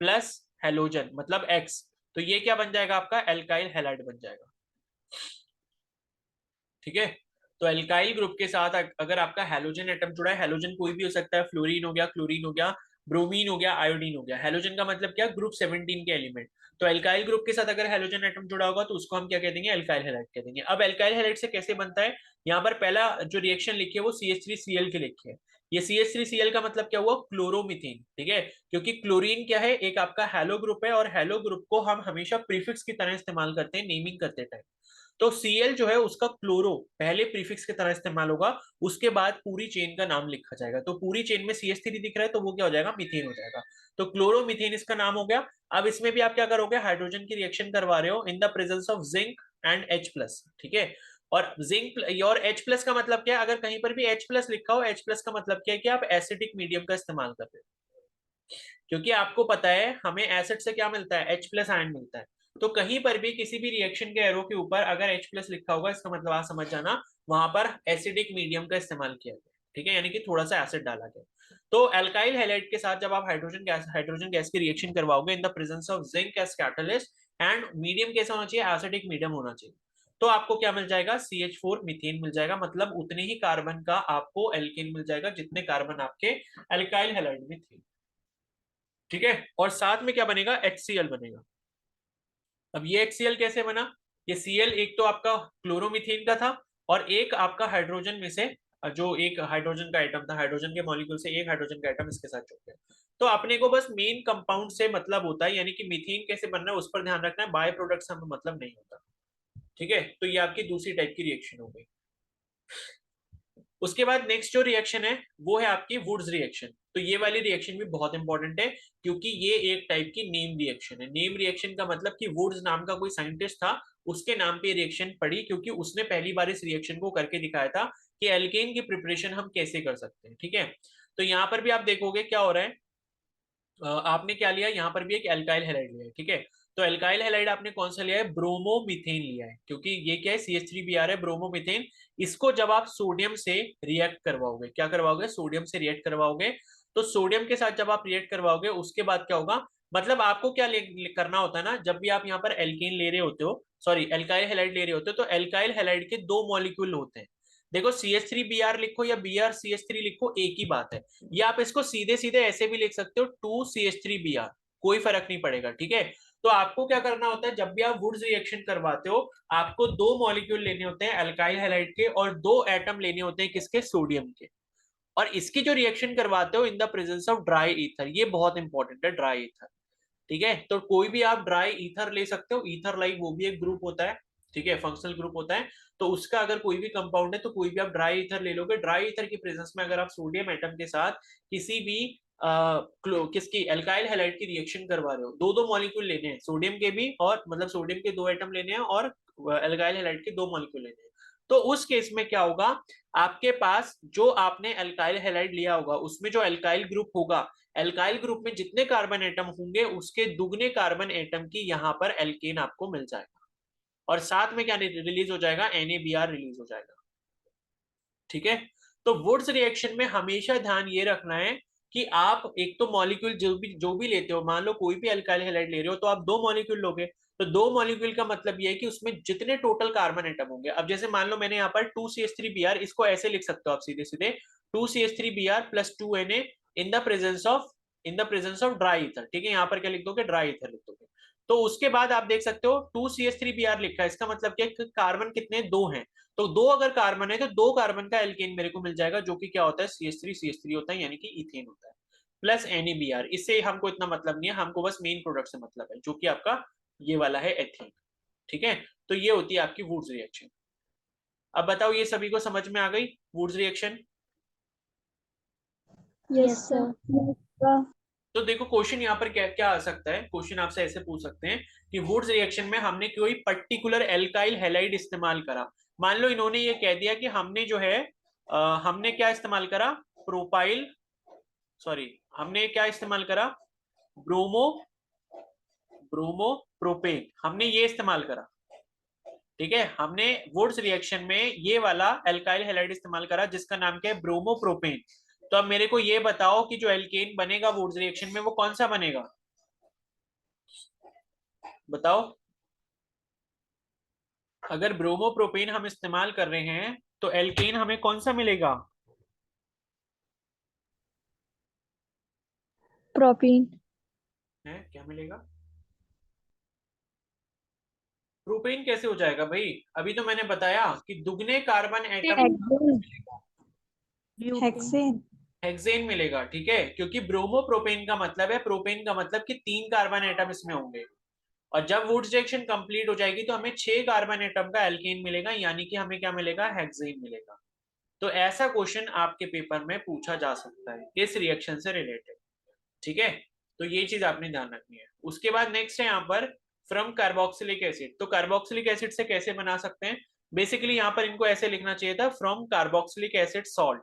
प्लस हेलोजन मतलब X, तो ये क्या बन जाएगा, आपका एल्काइल हैलाइड बन जाएगा। ठीक है, तो एल्काइल ग्रुप के साथ अगर आपका हेलोजन एटम जुड़ा है, हेलोजन कोई भी हो सकता है, फ्लोरीन हो गया, क्लोरीन हो गया, ब्रोमीन हो गया, आयोडीन हो गया। हेलोजन का मतलब क्या, ग्रुप 17 के एलिमेंट। तो एल्काइल ग्रुप के साथ अगर हेलोजन एटम जुड़ा होगा तो उसको हम क्या कह देंगे, एल्काइल हैलाइड कह देंगे। अब एल्काइल हैलाइड से कैसे बनता है, यहाँ पर पहला जो रिएक्शन लिखी है वो CH3Cl के लिखी है। ये CH3Cl का मतलब क्या हुआ, क्लोरोमीथेन। ठीक है, क्योंकि क्लोरीन क्या है, एक आपका हैलो ग्रुप है, और हैलो ग्रुप को हम हमेशा प्रीफिक्स की तरह इस्तेमाल करते हैं नेमिंग करते टाइम। तो Cl जो है उसका क्लोरो पहले प्रीफिक्स की तरह इस्तेमाल होगा, उसके बाद पूरी चेन का नाम लिखा जाएगा। तो पूरी चेन में CH3 दिख रहा है तो वो क्या हो जाएगा, मीथेन हो जाएगा। तो क्लोरोमीथेन इसका नाम हो गया। अब इसमें भी आप क्या करोगे, हाइड्रोजन की रिएक्शन करवा रहे हो इन the presence of zinc and H+। ठीक है, और जिंक और H+ का मतलब क्या है, अगर कहीं पर भी H+ लिखा हो, H+ का मतलब क्या है कि आप एसिडिक मीडियम का इस्तेमाल कर रहे हो। क्योंकि आपको पता है हमें एसिड से क्या मिलता है, H+ आयन मिलता है। तो कहीं पर भी किसी भी रिएक्शन के एरो के ऊपर अगर H+ लिखा होगा, इसका मतलब आप समझ जाना वहां पर एसिडिक मीडियम का इस्तेमाल किया गया। ठीक है, यानी कि थोड़ा सा एसिड डाला गया। तो एल्काइल हैलाइड के साथ जब आप हाइड्रोजन गैस की रिएक्शन करवाओगे in the presence of zinc as catalyst, and medium कैसा होना चाहिए, एसिडिक मीडियम होना चाहिए, तो आपको क्या मिल जाएगा, CH4 मीथेन मिल जाएगा। मतलब उतने ही कार्बन का आपको एल्केन मिल जाएगा जितने कार्बन आपके एल्काइल हैलाइड में थे। ठीक है, और साथ में क्या बनेगा, HCl बनेगा। अब ये HCl कैसे बना, ये Cl एक तो आपका क्लोरोमीथेन का था, और एक आपका हाइड्रोजन में से जो एक हाइड्रोजन का एटम था, हाइड्रोजन के मॉलिक्यूल से एक हाइड्रोजन का एटम इसके साथ जुड़ गया। तो अपने को बस मेन कंपाउंड से मतलब होता है, यानी कि मीथेन कैसे बन रहा है उस पर ध्यान रखना है, बाय प्रोडक्ट से हमें मतलब नहीं होता। ठीक है, तो ये आपकी दूसरी टाइप की रिएक्शन हो गई। उसके बाद नेक्स्ट जो रिएक्शन है वो है आपकी वुड्स रिएक्शन। तो ये वाली रिएक्शन भी बहुत इंपॉर्टेंट है, क्योंकि ये एक टाइप की नेम रिएक्शन है। नेम रिएक्शन का मतलब कि वुड्स नाम का कोई साइंटिस्ट था, उसके नाम पे रिएक्शन पड़ी, क्योंकि उसने पहली बार इस रिएक्शन को करके दिखाया था कि एल्केन की प्रिपरेशन हम कैसे कर सकते हैं। ठीक है, तो यहाँ पर भी आप देखोगे क्या हो रहा है, आपने क्या लिया, यहाँ पर भी एक एल्काइल हैलाइड लिया है। ठीक है, तो एल्काइल हैलाइड आपने कौन सा लिया है, ब्रोमोमीथेन लिया है, क्योंकि ये क्या है, CH3Br है, ब्रोमोमीथेन। इसको जब आप सोडियम से रिएक्ट करवाओगे, क्या करवाओगे, सोडियम से रिएक्ट करवाओगे, तो सोडियम के साथ जब आप रिएक्ट करवाओगे उसके बाद क्या होगा, मतलब आपको क्या करना होता है ना, जब भी आप यहाँ पर एल्केन ले रहे होते हो, सॉरी एल्काइल हैलाइड ले रहे होते हो, तो एल्काइल हैलाइड के दो मॉलिक्यूल होते हैं। देखो CH3Br लिखो या BrCH3 लिखो, एक ही बात है। या आप इसको सीधे सीधे ऐसे भी लिख सकते हो, 2CH3Br, कोई फर्क नहीं पड़ेगा। ठीक है, तो आपको क्या करना होता है, जब भी आप वुड्स रिएक्शन करवाते हो, आपको दो मॉलिक्यूल लेने होते हैं अल्काइल हैलाइड के, और दो एटम लेने होते हैं किसके, सोडियम के। और इसकी जो रिएक्शन करवाते हो इन the presence of dry ether, ये बहुत इंपॉर्टेंट है, ड्राई ईथर। ठीक है, तो कोई भी आप ड्राई ईथर ले सकते हो, ईथर लाइक वो भी एक ग्रुप होता है। ठीक है, फंक्शनल ग्रुप होता है, तो उसका अगर कोई भी कंपाउंड है तो कोई भी आप ड्राई ईथर ले लोगे। ड्राई ईथर की प्रेजेंस में अगर आप सोडियम एटम के साथ किसी भी किसकी एल्काइल हैलाइड की रिएक्शन करवा रहे हो, दो दो मॉलिक्यूल लेने हैं, सोडियम के भी, और मतलब सोडियम के दो एटम लेने हैं और एल्काइल हैलाइड के दो मॉलिक्यूल लेने हैं, तो उस केस में क्या होगा, आपके पास जो आपने एल्काइल हैलाइड लिया होगा उसमें जो एल्काइल ग्रुप होगा, एल्काइल ग्रुप में जितने कार्बन एटम होंगे उसके दुगने कार्बन एटम की यहाँ पर एल्केन आपको मिल जाएगा, और साथ में क्या रिलीज हो जाएगा, NaBr रिलीज हो जाएगा। ठीक है, तो वुड्स रिएक्शन में हमेशा ध्यान ये रखना है कि आप एक तो मॉलिक्यूल जो भी लेते हो, मान लो कोई भी अल्काइल हैलाइड ले रहे हो तो आप दो मॉलिक्यूल लोगे, तो दो मॉलिक्यूल का मतलब ये है कि उसमें जितने टोटल कार्बन एटम होंगे, अब जैसे मान लो मैंने यहाँ पर 2CH3Br, इसको ऐसे लिख सकते हो आप सीधे सीधे, 2CH3Br plus 2Na in the presence of dry ether. ठीक है, यहाँ पर क्या लिख दोगे, ड्राई ईथर लिख दोगे। तो उसके बाद आप देख सकते हो 2CH3Br लिखा है, इसका मतलब क्या है, कार्बन कितने, दो हैं, तो दो अगर कार्बन है तो दो कार्बन का एल्केन मेरे को मिल जाएगा, जो कि क्या होता है, CH3 होता है, यानी कि इथेन होता है, प्लस NaBr। इससे हमको इतना मतलब नहीं है, हमको बस मेन प्रोडक्ट से मतलब है, जो कि आपका ये वाला है, एथेन। ठीक है, तो ये होती है आपकी वुड्स रिएक्शन। अब बताओ, ये सभी को समझ में आ गई वुड्स रिएक्शन? Yes sir. तो देखो क्वेश्चन यहाँ पर क्या क्या आ सकता है, क्वेश्चन आपसे ऐसे पूछ सकते हैं कि वुड्स रिएक्शन में हमने कोई पर्टिकुलर एल्काइल हैलाइड इस्तेमाल करा। मान लो इन्होंने ये कह दिया कि हमने जो है हमने क्या इस्तेमाल करा, प्रोपाइल, सॉरी हमने क्या इस्तेमाल करा, ब्रोमो ब्रोमो प्रोपेन, हमने ये इस्तेमाल करा। ठीक है, हमने वुड्स रिएक्शन में ये वाला एल्काइल हैलाइड इस्तेमाल करा जिसका नाम क्या है, ब्रोमो प्रोपेन। तो अब मेरे को ये बताओ कि जो एल्केन बनेगा वुड्स रिएक्शन में वो कौन सा बनेगा, बताओ। अगर ब्रोमोप्रोपेन हम इस्तेमाल कर रहे हैं तो एल्केन हमें कौन सा मिलेगा, प्रोपीन। है क्या मिलेगा, प्रोपेन कैसे हो जाएगा भाई, अभी तो मैंने बताया कि दुगने कार्बन एटम हेक्सेन। मिलेगा, हेक्सेन। हेक्सेन मिलेगा। ठीक है, क्योंकि ब्रोमोप्रोपेन का मतलब है, प्रोपेन का मतलब कि तीन कार्बन एटम इसमें होंगे, और जब वुड्स रिएक्शन कंप्लीट हो जाएगी तो हमें 6 कार्बन एटम का एल्केन मिलेगा, यानी कि हमें क्या मिलेगा, हेक्सेन मिलेगा। तो ऐसा क्वेश्चन आपके पेपर में पूछा जा सकता है इस रिएक्शन से रिलेटेड। ठीक है, तो ये चीज आपने ध्यान रखनी है। उसके बाद नेक्स्ट है यहाँ पर फ्रॉम कार्बोक्सिलिक एसिड। तो कार्बोक्सिलिक एसिड से कैसे बना सकते हैं, बेसिकली यहाँ पर इनको ऐसे लिखना चाहिए था, फ्रॉम कार्बोक्सिलिक एसिड सॉल्ट,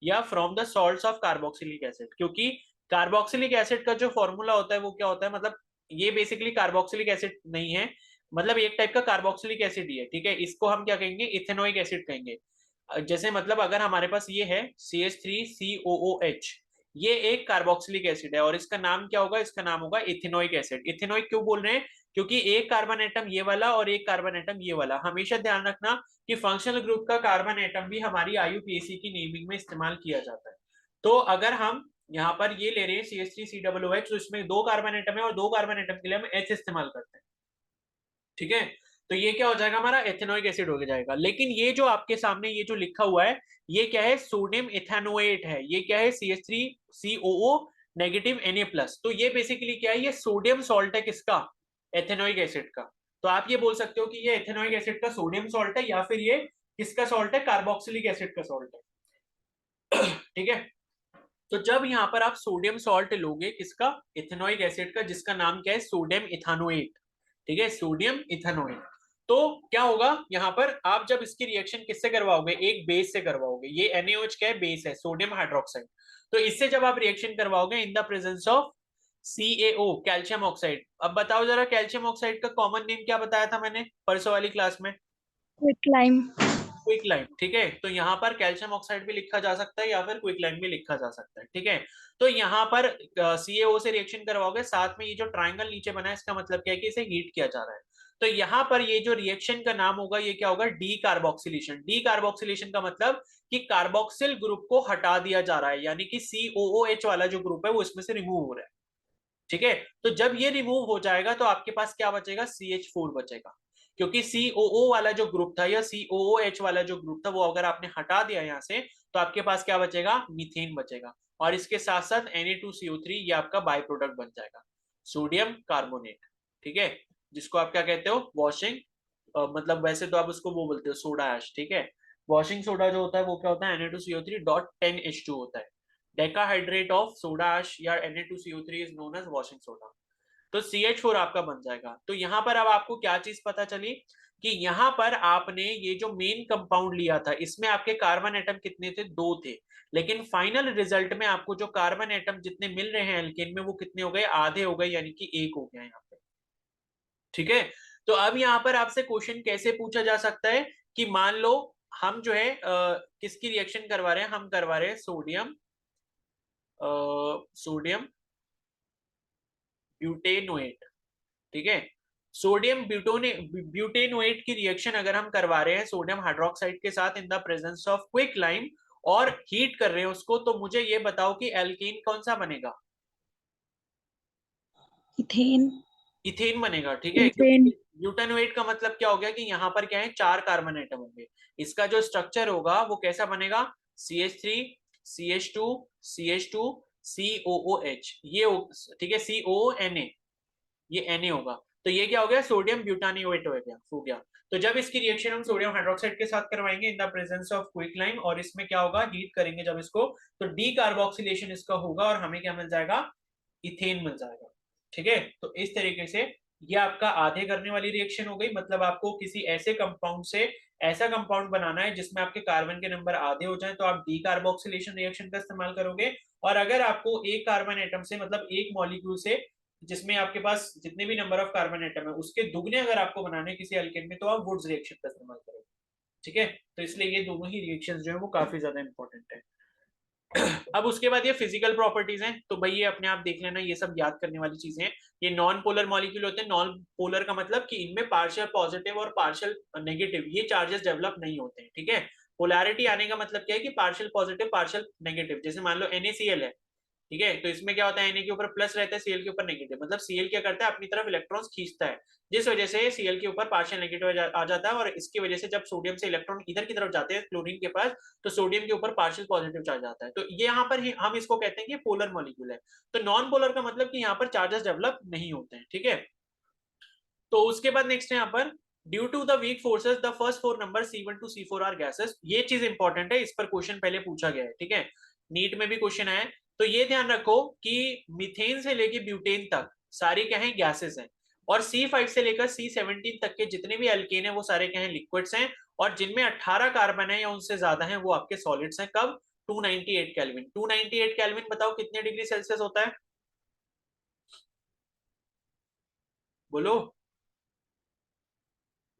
या from the salts of carboxylic acid, क्योंकि कार्बोक्सिलिक एसिड का जो फॉर्मूला होता है वो क्या होता है, मतलब ये बेसिकली कार्बोक्सिलिक एसिड नहीं है, मतलब एक टाइप का कार्बोक्सिलिक एसिड ही है। ठीक है, इसको हम क्या कहेंगे, इथेनोइक एसिड कहेंगे। जैसे मतलब अगर हमारे पास ये है CH3COOH, ये एक कार्बोक्सिलिक एसिड है, और इसका नाम क्या होगा, इसका नाम होगा इथेनोइक एसिड। इथेनोइक क्यों बोल रहे हैं, क्योंकि एक कार्बन एटम ये वाला और एक कार्बन एटम ये वाला, हमेशा ध्यान रखना कि फंक्शनल ग्रुप का कार्बन एटम भी हमारी IUPAC की नेमिंग में इस्तेमाल किया जाता है। तो अगर हम यहाँ पर ये ले रहे हैं CH3COOH, तो इसमें दो कार्बन एटम है और दो कार्बन एटम के लिए हम H इस्तेमाल करते हैं। ठीक है, तो ये क्या हो जाएगा, हमारा एथेनोइक एसिड हो जाएगा। लेकिन ये जो आपके सामने ये जो लिखा हुआ है, ये क्या है, सोडियम इथेनोएट है, ये क्या है, CH3COO नेगेटिव Na+। तो ये बेसिकली क्या है, ये सोडियम सॉल्ट है किसका, एथेनोइक एसिड का। तो आप ये बोल सकते हो कि ये एथेनोइक एसिड का सोडियम सॉल्ट है, या फिर ये किसका सॉल्ट है, कार्बोक्सिलिक एसिड का सॉल्ट है। ठीक है, तो जब यहाँ पर आप सोडियम सॉल्ट लोगे किसका, इथेनोइक एसिड का, जिसका नाम क्या है, सोडियम इथानोएट। ठीक है, सोडियम इथानोएट। तो क्या होगा यहाँ पर, आप जब इसकी रिएक्शन किससे करवाओगे, एक बेस से करवाओगे। ये NaOH क्या है, बेस है, सोडियम हाइड्रोक्साइड। तो इससे जब आप रिएक्शन करवाओगे in the presence of CaO, calcium oxide. अब बताओ जरा, कैल्शियम ऑक्साइड का कॉमन नेम क्या बताया था मैंने परसों वाली क्लास में, क्विकलाइम। क्विकलाइम। ठीक है, तो यहाँ पर कैल्शियम ऑक्साइड भी लिखा जा सकता है या फिर क्विकलाइम भी लिखा जा सकता है। ठीक है, तो यहाँ पर CaO से रिएक्शन करवाओगे, साथ में ये जो ट्रायंगल नीचे बना है इसका मतलब क्या है कि इसे हीट किया जा रहा है। तो यहाँ पर ये जो रिएक्शन का नाम होगा ये क्या होगा, डी कार्बोक्सिलेशन। डी कार्बोक्सिलेशन का मतलब कि कार्बोक्सिल ग्रुप को हटा दिया जा रहा है, यानी कि COOH वाला जो ग्रुप है वो इसमें से रिमूव हो रहा है। ठीक है, तो जब ये रिमूव हो जाएगा तो आपके पास क्या बचेगा, CH4 बचेगा। क्योंकि COO वाला जो ग्रुप था या COOH वाला जो ग्रुप था वो अगर आपने हटा दिया यहाँ से, तो आपके पास क्या बचेगा, मीथेन बचेगा। और इसके साथ साथ Na2CO3 ये आपका बाय प्रोडक्ट बन जाएगा, सोडियम कार्बोनेट। ठीक है, जिसको आप क्या कहते हो, वॉशिंग, मतलब वैसे तो आप उसको वो बोलते हो सोडा ऐश। ठीक है, वॉशिंग सोडा जो होता है वो क्या होता है, Na2CO3.10H2 होता है। डेकाहाइड्रेट ऑफ सोडा ऐश या Na2CO3 is known as washing soda. तो CH4 आपका बन जाएगा। तो यहाँ पर अब आपको क्या चीज पता चली, कि यहाँ पर आपने ये जो मेन कंपाउंड लिया था इसमें आपके कार्बन एटम कितने थे, 2 थे। लेकिन फाइनल रिजल्ट में आपको जो कार्बन एटम जितने मिल रहे हैं एल्केन में वो कितने हो गए, आधे हो गए, यानी कि 1 हो गया यहाँ पे। ठीक है, तो अब यहाँ पर आपसे क्वेश्चन कैसे पूछा जा सकता है, कि मान लो हम जो है किसकी रिएक्शन करवा रहे हैं, हम करवा रहे हैं सोडियम सोडियम ब्यूटेनोएट। ठीक है, सोडियम ब्यूटेनोएट की रिएक्शन अगर हम करवा रहे हैं सोडियम हाइड्रोक्साइड के साथ इन the presence of quick lime और हीट कर रहे हैं उसको, तो मुझे ये बताओ कि एल्केन कौन सा बनेगा, इथेन। इथेन बनेगा। ठीक है, इथेन। क्योंकि ब्यूटेनोएट का मतलब क्या हो गया कि यहाँ पर क्या है, 4 कार्बन एटम होंगे। इसका जो स्ट्रक्चर होगा वो कैसा बनेगा, CH3 CH2 CH2 COOH, ये ठीक है, CONA, ये Na होगा। तो ये क्या हो गया, सोडियम ब्यूटानियोएट हो गया। तो जब इसकी रिएक्शन हम सोडियम हाइड्रोक्साइड के साथ करवाएंगे इन द प्रेजेंस ऑफ क्विकलाइम, और इसमें क्या होगा, हीट करेंगे जब इसको, तो डी कार्बोक्सिलेशन इसका होगा और हमें क्या मिल जाएगा, इथेन मिल जाएगा। ठीक है, तो इस तरीके से ये आपका आधे करने वाली रिएक्शन हो गई। मतलब आपको किसी ऐसे कंपाउंड से ऐसा कंपाउंड बनाना है जिसमें आपके कार्बन के नंबर आधे हो जाए, तो आप डी कार्बोक्सिलेशन रिएक्शन का इस्तेमाल करोगे। और अगर आपको एक कार्बन एटम से, मतलब एक मॉलिक्यूल से जिसमें आपके पास जितने भी नंबर ऑफ कार्बन एटम है उसके दुगने अगर आपको बनाने किसी अल्केन में, तो आप वुड्स रिएक्शन का इस्तेमाल करोगे। ठीक है, तो इसलिए ये दोनों ही रिएक्शंस जो है वो काफी ज्यादा इंपॉर्टेंट है। अब उसके बाद ये फिजिकल प्रॉपर्टीज हैं, तो भाई ये अपने आप देख लेना, ये सब याद करने वाली चीजें हैं। ये नॉन पोलर मॉलिक्यूल होते हैं। नॉन पोलर का मतलब कि इनमें पार्शियल पॉजिटिव और पार्शियल नेगेटिव ये चार्जेस डेवलप नहीं होते हैं। ठीक है, पोलैरिटी आने का मतलब क्या है कि पार्शियल पॉजिटिव पार्शियल नेगेटिव। जैसे मान लो NaCl है, ठीक है, तो इसमें क्या होता है, Na के ऊपर प्लस रहता है, Cl के ऊपर नेगेटिव। मतलब Cl क्या करता है, अपनी तरफ इलेक्ट्रॉन्स खींचता है, जिस वजह से Cl के ऊपर पार्शियल नेगेटिव आ जाता है। और इसकी वजह से जब सोडियम से इलेक्ट्रॉन इधर की तरफ जाते हैं क्लोरीन के पास, तो सोडियम के ऊपर पार्शियल पॉजिटिव चार्ज आता है। तो ये यहाँ पर हम इसको कहते हैं कि पोलर मॉलिक्यूल है। तो नॉन पोलर का मतलब कि यहाँ पर चार्जेस डेवलप नहीं होते हैं। ठीक है, तो उसके बाद नेक्स्ट है यहाँ पर, due to the weak forces the first 4 number C1 to C4 are gases. ये चीज इंपॉर्टेंट है, इस पर क्वेश्चन पहले पूछा गया है। ठीक है, नीट में भी क्वेश्चन है। तो ये ध्यान रखो कि मीथेन से लेके ब्यूटेन तक सारी क्या है, गैसेस हैं। और C5 से लेकर C17 तक के जितने भी एल्केन है वो सारे क्या है, लिक्विड्स हैं। और जिनमें 18 कार्बन है या उनसे ज्यादा है वो आपके सॉलिड्स हैं। कब, 298 केल्विन। 298 केल्विन बताओ कितने डिग्री सेल्सियस होता है, बोलो।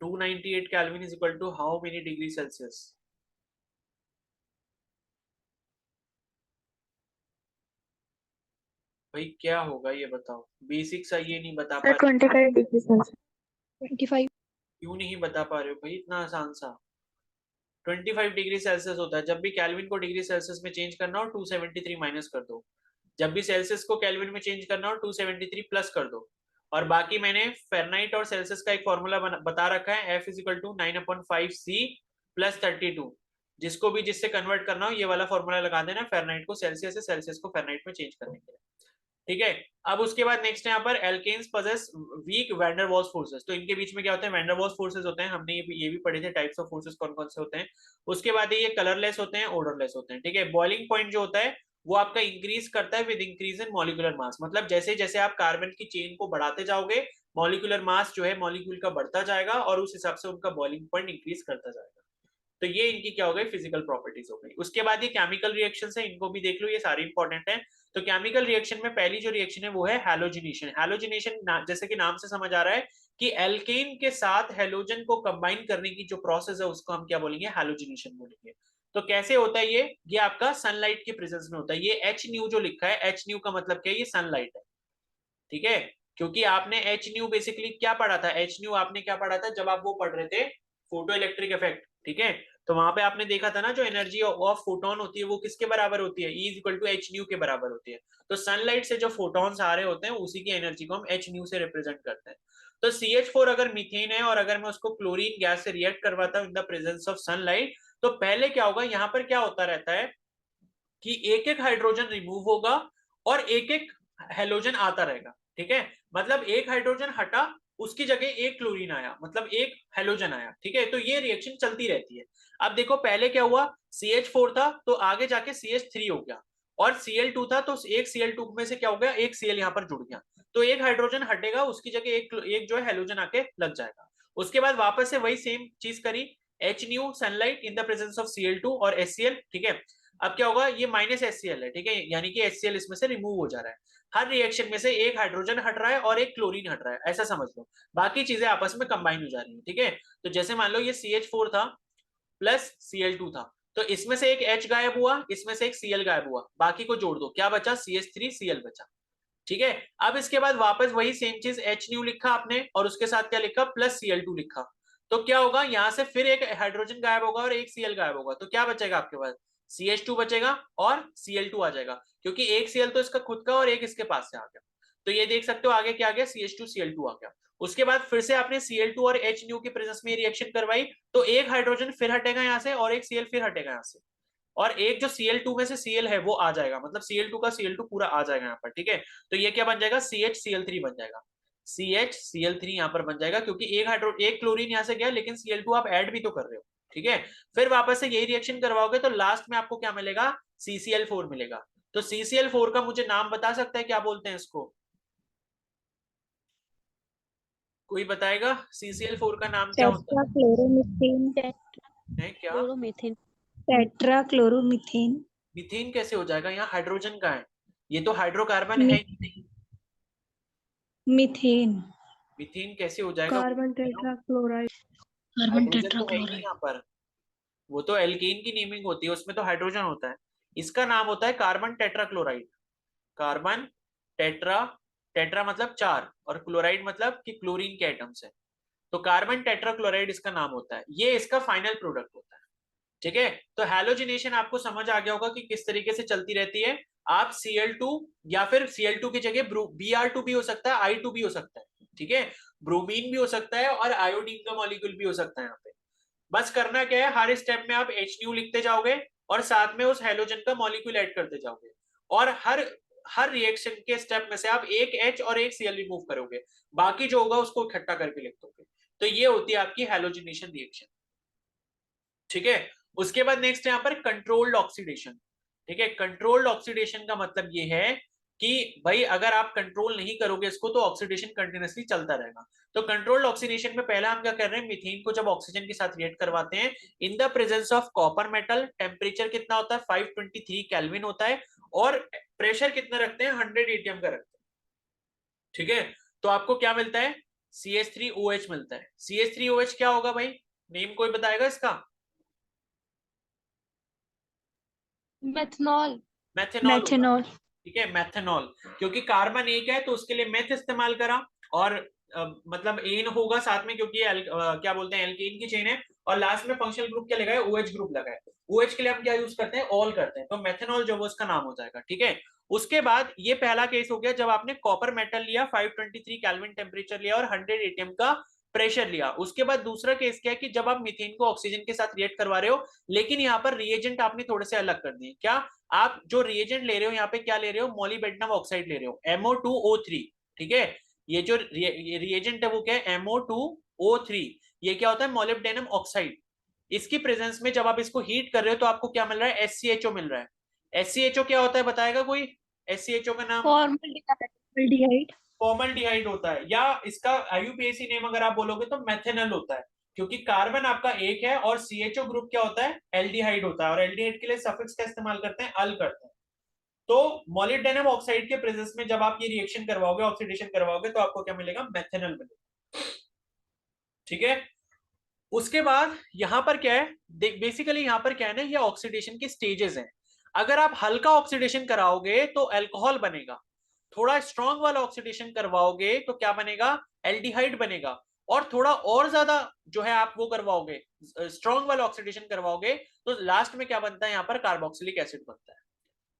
298 kelvin is equal to how many degree Celsius, भाई क्या होगा ये बताओ, बेसिक सा ये नहीं बता पा सर रहे, 25 डिग्री सेल्सियस। 25। क्यों नहीं बता पा रहे हो भाई, इतना आसान सा। 25 डिग्री सेल्सियस होता है। जब भी केल्विन को डिग्री सेल्सियस में चेंज करना हो 273 माइनस कर दो, जब भी सेल्सियस को केल्विन में चेंज करना हो 273 प्लस कर दो। और बाकी मैंने फेरनाइट और सेल्सियस का एक फॉर्मूला बता रखा है, F is equal to 9/5C plus 32। जिसको भी जिससे कन्वर्ट करना हो ये वाला फॉर्मूला लगा देना, फेरनाइट को सेल्सियस से सेल्सियस को फेरनाइट में चेंज करने के लिए। ठीक है। अब उसके बाद नेक्स्ट यहाँ पर alkanes possess weak van Waals forces. तो इनके बीच में क्या होते हैं, वैन वाल्स फोर्सेस होते हैं, हमने ये भी पढ़े थे टाइप्स ऑफ फोर्सेस कौन कौन से होते हैं। उसके बाद ये कलरलेस होते हैं, ओडरलेस होते हैं। ठीक है। बॉइलिंग पॉइंट जो होता है वो आपका इंक्रीज करता है with increase in molecular mass. मतलब जैसे जैसे आप कार्बन की चेन को बढ़ाते जाओगे, मॉलिक्यूलर मास जो है मॉलिक्यूल का बढ़ता जाएगा और उस हिसाब से उनका बॉइलिंग पॉइंट इंक्रीज करता जाएगा। तो ये इनकी क्या हो गई, फिजिकल प्रॉपर्टीज हो गई। उसके बाद ये केमिकल रिएक्शंस है, इनको भी देख लो, ये सारे इंपॉर्टेंट है। तो केमिकल रिएक्शन में पहली जो रिएक्शन है वो है हैलोजिनेशन। हैलोजिनेशन जैसे कि नाम से समझ आ रहा है कि एल्केन के साथ हेलोजन को कंबाइन करने की जो प्रोसेस है उसको हम क्या बोलेंगे, हैलोजिनेशन बोलेंगे। तो कैसे होता है ये आपका सनलाइट के प्रेजेंस में होता है। ये एच न्यू जो लिखा है, एच न्यू का मतलब क्या है, ये सनलाइट है। ठीक है। क्योंकि आपने एच न्यू बेसिकली क्या पढ़ा था, एच न्यू आपने क्या पढ़ा था जब आप वो पढ़ रहे थे, फोटो इलेक्ट्रिक इफेक्ट। ठीक है। तो वहां पे आपने देखा था ना, जो एनर्जी ऑफ फोटोन होती है वो किसके बराबर होती है, E is equal to H nu के बराबर होती है। तो सनलाइट से जो फोटोन्स आ रहे होते हैं उसी की एनर्जी को हम एच न्यू से रिप्रेजेंट करते हैं। तो CH4 अगर मीथेन है और अगर मैं उसको क्लोरीन गैस से रिएक्ट करवाता हूँ इन द प्रेजेंस ऑफ सनलाइट, तो पहले क्या होगा, यहाँ पर क्या होता रहता है कि एक एक हाइड्रोजन रिमूव होगा और एक एक हेलोजन आता रहेगा। ठीक है। मतलब एक हाइड्रोजन हटा, उसकी जगह एक क्लोरीन आया, मतलब एक हेलोजन आया। ठीक है। तो ये रिएक्शन चलती रहती है। अब देखो पहले क्या हुआ, CH4 था तो आगे जाके CH3 हो गया, और Cl2 था तो एक Cl2 में से क्या हो गया, एक Cl यहाँ पर जुड़ गया। तो एक हाइड्रोजन हटेगा, उसकी जगह एक जो है हेलोजन आके लग जाएगा। उसके बाद वापस से वही सेम चीज करी, H new sunlight in the presence of Cl2 और HCl। ठीक है। अब क्या होगा, ये माइनस HCl है। ठीक है। यानी कि HCl इसमें से रिमूव हो जा रहा है। हर रिएक्शन में से एक हाइड्रोजन हट रहा है और एक क्लोरीन हट रहा है, ऐसा समझ लो। बाकी चीजें आपस में कंबाइन हो जा रही है। ठीक है। तो जैसे मान लो ये CH4 था प्लस Cl2 था, तो इसमें से एक H गायब हुआ, इसमें से एक Cl गायब हुआ, बाकी को जोड़ दो, क्या बचा, CH3Cl बचा। ठीक है। अब इसके बाद वापस वही सेम चीज एच न्यू लिखा आपने और उसके साथ क्या लिखा, प्लस Cl2 लिखा। तो क्या होगा, यहां से फिर एक हाइड्रोजन गायब होगा और एक Cl गायब होगा, तो क्या बचेगा आपके पास, CH2 बचेगा और Cl2 आ जाएगा, क्योंकि एक Cl तो इसका खुद का और एक इसके पास से आ गया। तो ये देख सकते हो आगे क्या आ गया, CH2Cl2 आ गया। उसके बाद फिर से आपने Cl2 और H न्यू के प्रेजेंस में रिएक्शन करवाई, तो एक हाइड्रोजन फिर हटेगा यहाँ से और एक Cl फिर हटेगा यहाँ से, और एक जो Cl2 में से Cl है वो आ जाएगा, मतलब Cl2 का Cl2 पूरा आ जाएगा यहाँ पर। ठीक है। तो ये क्या बन जाएगा, CHCl3 बन जाएगा। CHCl3 यहाँ पर बन जाएगा, क्योंकि एक क्लोरीन यहाँ से गया, लेकिन Cl2 आप ऐड भी तो कर रहे हो। ठीक है। फिर वापस से यही रिएक्शन करवाओगे तो लास्ट में आपको क्या मिलेगा, CCl4 मिलेगा। तो CCl4 का मुझे नाम बता सकता है, क्या बोलते हैं इसको, कोई बताएगा CCl4 का नाम क्या होता टेट्रा क्लोरोमीथेन। है, क्या, क्लोरोमीथेन। Tetra chloromethane. मीथेन कैसे हो जाएगा, यहाँ हाइड्रोजन का है, ये तो हाइड्रोकार्बन है ही नहीं। मीथेन। मीथेन कैसे हो जाएगा, carbon tetra chloride. Carbon hydrogen tetra तो है ही नहीं क्लोराइड। यहाँ पर। वो तो एल्केन की नेमिंग होती है, उसमें तो हाइड्रोजन होता है। इसका नाम होता है carbon tetrachloride. Carbon tetra, tetra मतलब चार और क्लोराइड मतलब कि क्लोरीन के एटम्स है। तो कार्बन टेट्राक्लोराइड इसका नाम होता है, ये इसका फाइनल प्रोडक्ट होता है। ठीक है। तो हैलोजिनेशन आपको समझ आ गया होगा कि किस तरीके से चलती रहती है। आप Cl2 या फिर Cl2 की जगह Br2 भी हो सकता है, I2 भी हो सकता है। ठीक है। ब्रोमीन भी हो सकता है और आयोडीन का मॉलिक्यूल भी हो सकता है यहाँ पे। बस करना क्या है, हर स्टेप में आप एच न्यू लिखते जाओगे और साथ में उस हेलोजन का मॉलिक्यूल ऐड करते जाओगे, और हर हर रिएक्शन के स्टेप में से आप एक H और एक Cl रिमूव करोगे, बाकी जो होगा उसको इकट्ठा करके लिख दोगे। तो ये होती है आपकी हेलोजिनेशन रिएक्शन। ठीक है। उसके बाद नेक्स्ट यहाँ पर कंट्रोल्ड ऑक्सीडेशन। ठीक है। कंट्रोल्ड ऑक्सीडेशन का मतलब ये है कि भाई अगर आप कंट्रोल नहीं करोगे इसको तो ऑक्सीडेशन कंटिन्यूसली चलता रहेगा। तो कंट्रोल्ड ऑक्सीडेशन में पहला हम क्या कर रहे हैं, मीथेन को जब ऑक्सीजन के साथ रिएक्ट करवाते हैं इन the presence of copper metal, temperature कितना होता है 523 केल्विन होता है, और प्रेशर कितना रखते हैं 100 atm का रखते हैं। ठीक है। तो आपको क्या मिलता है, CH3OH मिलता है। CH3OH क्या होगा भाई, नेम कोई बताएगा इसका, मेथनॉल। मेथेनॉल होगा। मेथेनॉल। ठीक है, मेथेनॉल, क्योंकि कार्बन एक है तो उसके लिए मेथ इस्तेमाल करा, और मतलब एन होगा साथ में, क्योंकि क्या बोलते हैं एल्केन की चेन है, और लास्ट में फंक्शनल ग्रुप क्या लगाए, OH ग्रुप लगाए। OH के लिए हम क्या यूज करते हैं, ऑल करते हैं, तो मेथेनॉल जो वो उसका नाम हो जाएगा। ठीक है। उसके बाद ये पहला केस हो गया जब आपने कॉपर मेटल लिया, 523 केल्विन टेम्परेचर लिया और 100 atm का प्रेशर लिया। उसके बाद दूसरा केस क्या है कि जब आप मीथेन को ऑक्सीजन के साथ रिएक्ट करवा रहे हो, लेकिन यहाँ पर रिएजेंट आपने थोड़े से अलग कर दिए। क्या आप जो रिएजेंट ले रहे हो यहाँ पे क्या ले रहे हो, मोलिब्डेनम ऑक्साइड ले रहे हो, MO2O3। ठीक है, ये जो रिएजेंट है वो क्या है, MO2O3। ये क्या होता है, मोलिब्डेनम ऑक्साइड। इसकी प्रेजेंस में जब आप इसको हीट कर रहे हो तो आपको क्या मिल रहा है, SCHO मिल रहा है। SCHO क्या होता है बताएगा कोई, SCHO का नाम? फॉर्मल्डिहाइड। फॉर्मल्डिहाइड होता है, या इसका IUPAC नेम अगर आप बोलोगे तो मेथेनॉल होता है, क्योंकि कार्बन आपका एक है और CHO ग्रुप क्या होता है, एल्डिहाइड होता है, और एल्डिहाइड के लिए सफिक्स का इस्तेमाल करते हैं, अल करते हैं। तो मोलिब्डेनम ऑक्साइड के प्रेजेंस में जब आप ये रिएक्शन करवाओगे, ऑक्सीडेशन करवाओगे, तो आपको क्या मिलेगा, मेथेनॉल मिलेगा। ठीक है, उसके बाद यहां पर क्या है, बेसिकली यहां पर क्या है ना, ये ऑक्सीडेशन के स्टेजेस हैं। अगर आप हल्का ऑक्सीडेशन कराओगे तो अल्कोहल बनेगा, थोड़ा स्ट्रॉन्ग वाला ऑक्सीडेशन करवाओगे तो क्या बनेगा, एल्डिहाइड बनेगा, और थोड़ा और ज्यादा जो है आप वो करवाओगे, स्ट्रॉन्ग वाला ऑक्सीडेशन करवाओगे, तो लास्ट में क्या बनता है, यहाँ पर कार्बोक्सिलिक एसिड बनता है।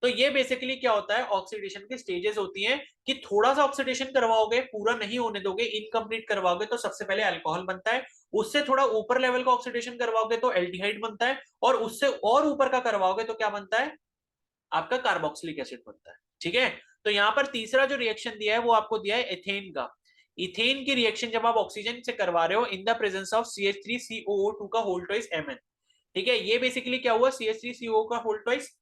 तो ये बेसिकली क्या होता है, ऑक्सीडेशन की स्टेजेस होती हैं कि थोड़ा सा ऑक्सीडेशन करवाओगे, पूरा नहीं होने दोगे, इनकम्प्लीट करवाओगे तो सबसे पहले अल्कोहल बनता है, उससे थोड़ा ऊपर लेवल का ऑक्सीडेशन करवाओगे तो एल्डिहाइड बनता है, और उससे और ऊपर का करवाओगे तो क्या बनता है, आपका कार्बोक्सिलिक एसिड बनता है। ठीक है, तो यहाँ पर तीसरा जो रिएक्शन दिया है वो आपको दिया है एथेन का। इथेन की रिएक्शन जब आप ऑक्सीजन से करवा रहे हो इन द प्रेजेंस ऑफ CH3COO2 का होल ट्वाइस Mn। ठीक है, ये बेसिकली क्या हुआ, CH3CO का होल ट्वाइस,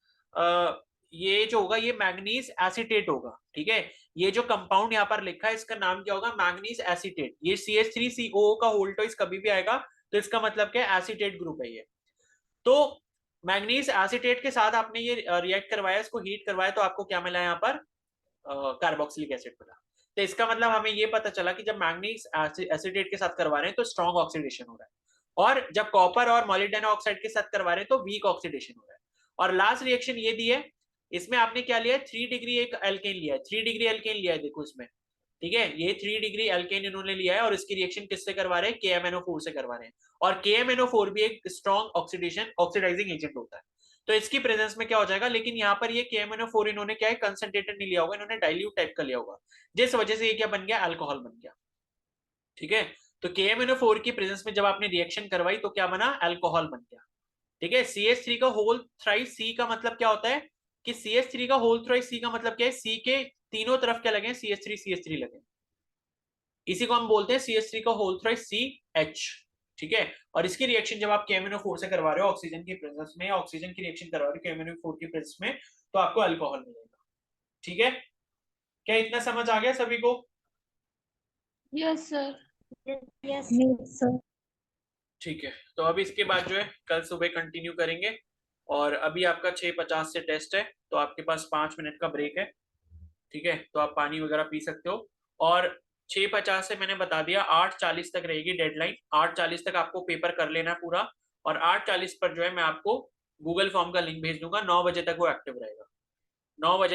ये जो होगा ये मैग्नीज एसीटेट होगा। ठीक है, ये जो कंपाउंड यहाँ पर लिखा है इसका नाम क्या होगा, मैग्नीज एसीटेट। ये CH3COO का होल ट्वाइस कभी भी आएगा तो इसका मतलब क्या है, एसीटेट ग्रुप है ये। तो मैग्नीज एसीटेट के साथ आपने ये रिएक्ट करवाया, इसको हीट करवाया, तो आपको क्या मिला यहाँ पर, कार्बोक्सिलिक एसिड मिला। तो इसका मतलब हमें ये पता चला कि जब मैग्नीज एसीटेट के साथ करवा रहे हैं तो स्ट्रॉन्ग ऑक्सीडेशन हो रहा है, और जब कॉपर और मोलिब्डेनम ऑक्साइड के साथ करवा रहे हैं तो वीक ऑक्सीडेशन हो रहा है। और लास्ट रिएक्शन ये दी है, इसमें आपने क्या लिया है, 3 डिग्री एक अल्केन लिया है, 3 डिग्री अल्केन लिया है, देखो इसमें। ठीक है, ये 3 डिग्री अल्केन इन्होंने लिया है, और इसकी रिएक्शन किससे करवा रहे हैं, KMNO4 से करवा रहे हैं, और KMNO4 भी एक स्ट्रॉन्ग ऑक्सीडाइजिंग एजेंट होता है। तो इसकी प्रेजेंस में क्या हो जाएगा, लेकिन यहाँ पर ये KMNO4 इन्होंने क्या है, कंसंट्रेटेड नहीं लिया होगा, इन्होंने डाइल्यूट टाइप का लिया होगा, जिस वजह से ये क्या बन गया, अल्कोहल बन गया। ठीक है, तो KMNO4 की प्रेजेंस में जब आपने रिएक्शन करवाई तो क्या बना, अल्कोहल बन गया। ठीक है, CH3 का होल थ्राइस C का मतलब क्या होता है, कि CH3 का होल थ्राइस C का मतलब क्या है, C के तीनों तरफ क्या लगे, CH3 लगे, इसी को हम बोलते हैं CH3 का होल थ्राइस CH। ठीक है, और इसकी रिएक्शन जब आप KMNO4 से करवा रहे हो ऑक्सीजन की प्रेजेंस में, ऑक्सीजन की रिएक्शन करवा रहे हो KMNO4 की प्रेजेंस में, तो आपको अल्कोहल मिलेगा। ठीक है, क्या इतना समझ आ गया सभी को? Yes sir. Yes sir. ठीक है, तो अब इसके बाद जो है कल सुबह कंटिन्यू करेंगे, और अभी आपका 6:50 से टेस्ट है, तो आपके पास 5 मिनट का ब्रेक है। ठीक है, तो आप पानी वगैरह पी सकते हो, और 6:50 से मैंने बता दिया 8:40 तक रहेगी डेडलाइन, 8:40 तक आपको पेपर कर लेना है पूरा, और 8:40 पर जो है मैं आपको गूगल फॉर्म का लिंक भेज दूंगा, 9 बजे तक वो एक्टिव रहेगा। 9 बजे